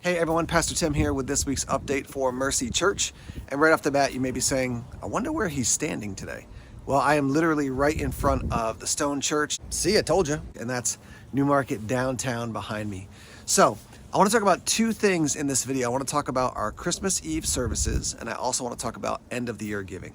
Hey everyone, Pastor Tim here with this week's update for Mercy Church. And right off the bat, you may be saying, I wonder where he's standing today. Well, I am literally right in front of the Stone Church. See, I told you. And that's Newmarket downtown behind me. So I want to talk about two things in this video. I want to talk about our Christmas Eve services, and I also want to talk about end of the year giving.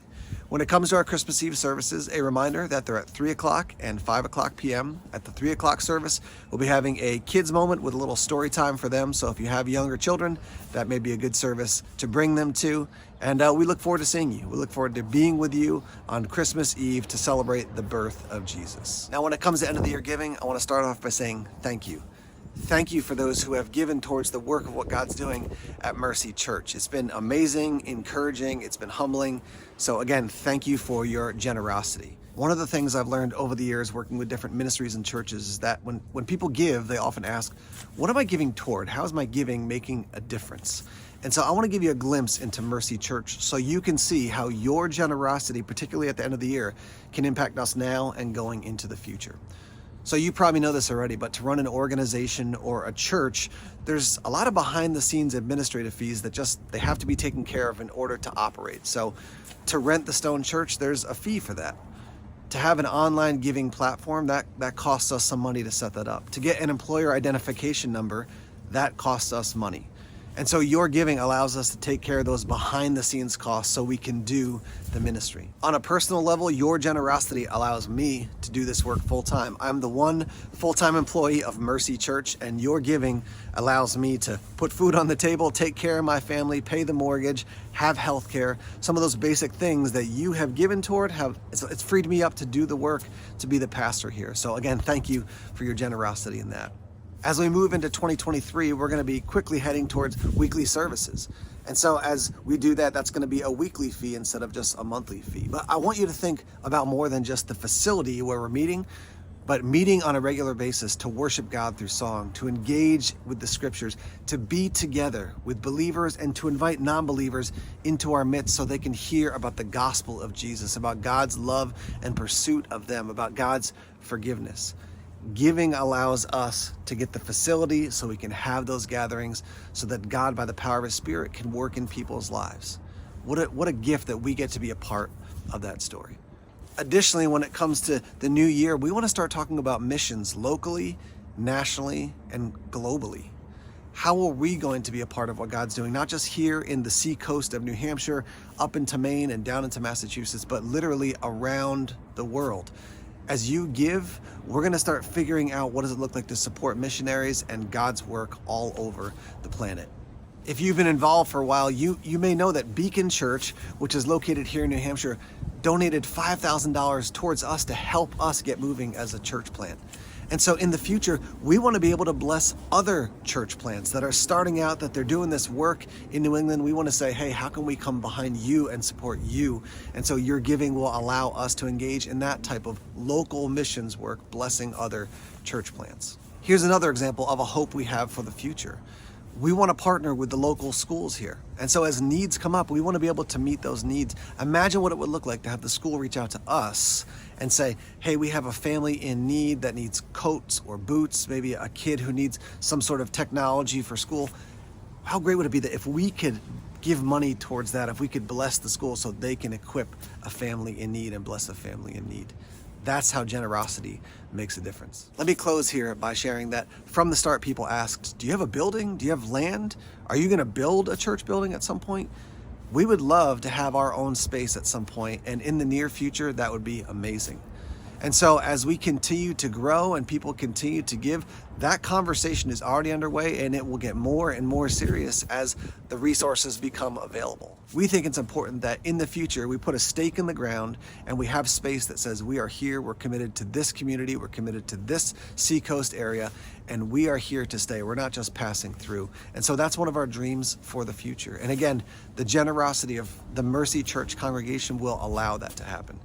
When it comes to our Christmas Eve services, a reminder that they're at 3 o'clock and 5 o'clock p.m. At the 3 o'clock service, we'll be having a kids moment with a little story time for them. So if you have younger children, that may be a good service to bring them to. And we look forward to seeing you. We look forward to being with you on Christmas Eve to celebrate the birth of Jesus. Now, when it comes to end of the year giving, I want to start off by saying thank you. Thank you for those who have given towards the work of what God's doing at Mercy Church. It's been amazing, encouraging, it's been humbling. So again, thank you for your generosity. One of the things I've learned over the years working with different ministries and churches is that when people give, they often ask, what am I giving toward? How is my giving making a difference? And so I want to give you a glimpse into Mercy Church so you can see how your generosity, particularly at the end of the year, can impact us now and going into the future. So you probably know this already, but to run an organization or a church, there's a lot of behind the scenes administrative fees that they have to be taken care of in order to operate. So to rent the Stone Church, there's a fee for that. To have an online giving platform, that costs us some money to set that up. To get an employer identification number, that costs us money. And so your giving allows us to take care of those behind the scenes costs so we can do the ministry. On a personal level, your generosity allows me to do this work full time. I'm the one full-time employee of Mercy Church, and your giving allows me to put food on the table, take care of my family, pay the mortgage, have health care. Some of those basic things that you have given toward it's freed me up to do the work, to be the pastor here. So again, thank you for your generosity in that. As we move into 2023, we're going to be quickly heading towards weekly services. And so as we do that, that's going to be a weekly fee instead of just a monthly fee. But I want you to think about more than just the facility where we're meeting, but meeting on a regular basis to worship God through song, to engage with the scriptures, to be together with believers and to invite non-believers into our midst so they can hear about the gospel of Jesus, about God's love and pursuit of them, about God's forgiveness. Giving allows us to get the facility so we can have those gatherings so that God, by the power of His Spirit, can work in people's lives. What a gift that we get to be a part of that story. Additionally, when it comes to the new year, we want to start talking about missions locally, nationally, and globally. How are we going to be a part of what God's doing, not just here in the sea coast of New Hampshire, up into Maine and down into Massachusetts, but literally around the world? As you give, we're going to start figuring out what does it look like to support missionaries and God's work all over the planet. If you've been involved for a while, you may know that Beacon Church, which is located here in New Hampshire, donated $5,000 towards us to help us get moving as a church plant. And so in the future, we want to be able to bless other church plants that are starting out, that they're doing this work in New England. We want to say, hey, how can we come behind you and support you? And so your giving will allow us to engage in that type of local missions work, blessing other church plants. Here's another example of a hope we have for the future. We want to partner with the local schools here. And so as needs come up, we want to be able to meet those needs. Imagine what it would look like to have the school reach out to us and say, hey, we have a family in need that needs coats or boots, maybe a kid who needs some sort of technology for school. How great would it be that if we could give money towards that, if we could bless the school so they can equip a family in need and bless a family in need? That's how generosity makes a difference. Let me close here by sharing that from the start, people asked, do you have a building? Do you have land? Are you going to build a church building at some point? We would love to have our own space at some point, and in the near future, that would be amazing. And so as we continue to grow and people continue to give, that conversation is already underway, and it will get more and more serious as the resources become available. We think it's important that in the future, we put a stake in the ground and we have space that says we are here, we're committed to this community, we're committed to this seacoast area, and we are here to stay. We're not just passing through. And so that's one of our dreams for the future. And again, the generosity of the Mercy Church congregation will allow that to happen.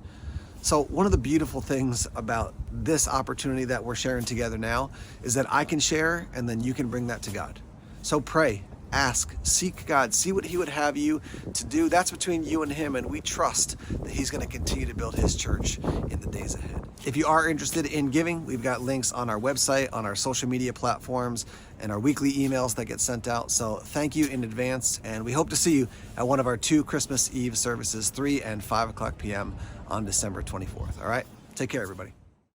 So one of the beautiful things about this opportunity that we're sharing together now is that I can share and then you can bring that to God. So pray, ask, seek God, see what he would have you to do. That's between you and him, and we trust that he's going to continue to build his church in the days ahead. If you are interested in giving, we've got links on our website, on our social media platforms, and our weekly emails that get sent out. So thank you in advance, and we hope to see you at one of our 2 Christmas Eve services, 3 and 5 o'clock p.m. on December 24th. All right? Take care, everybody.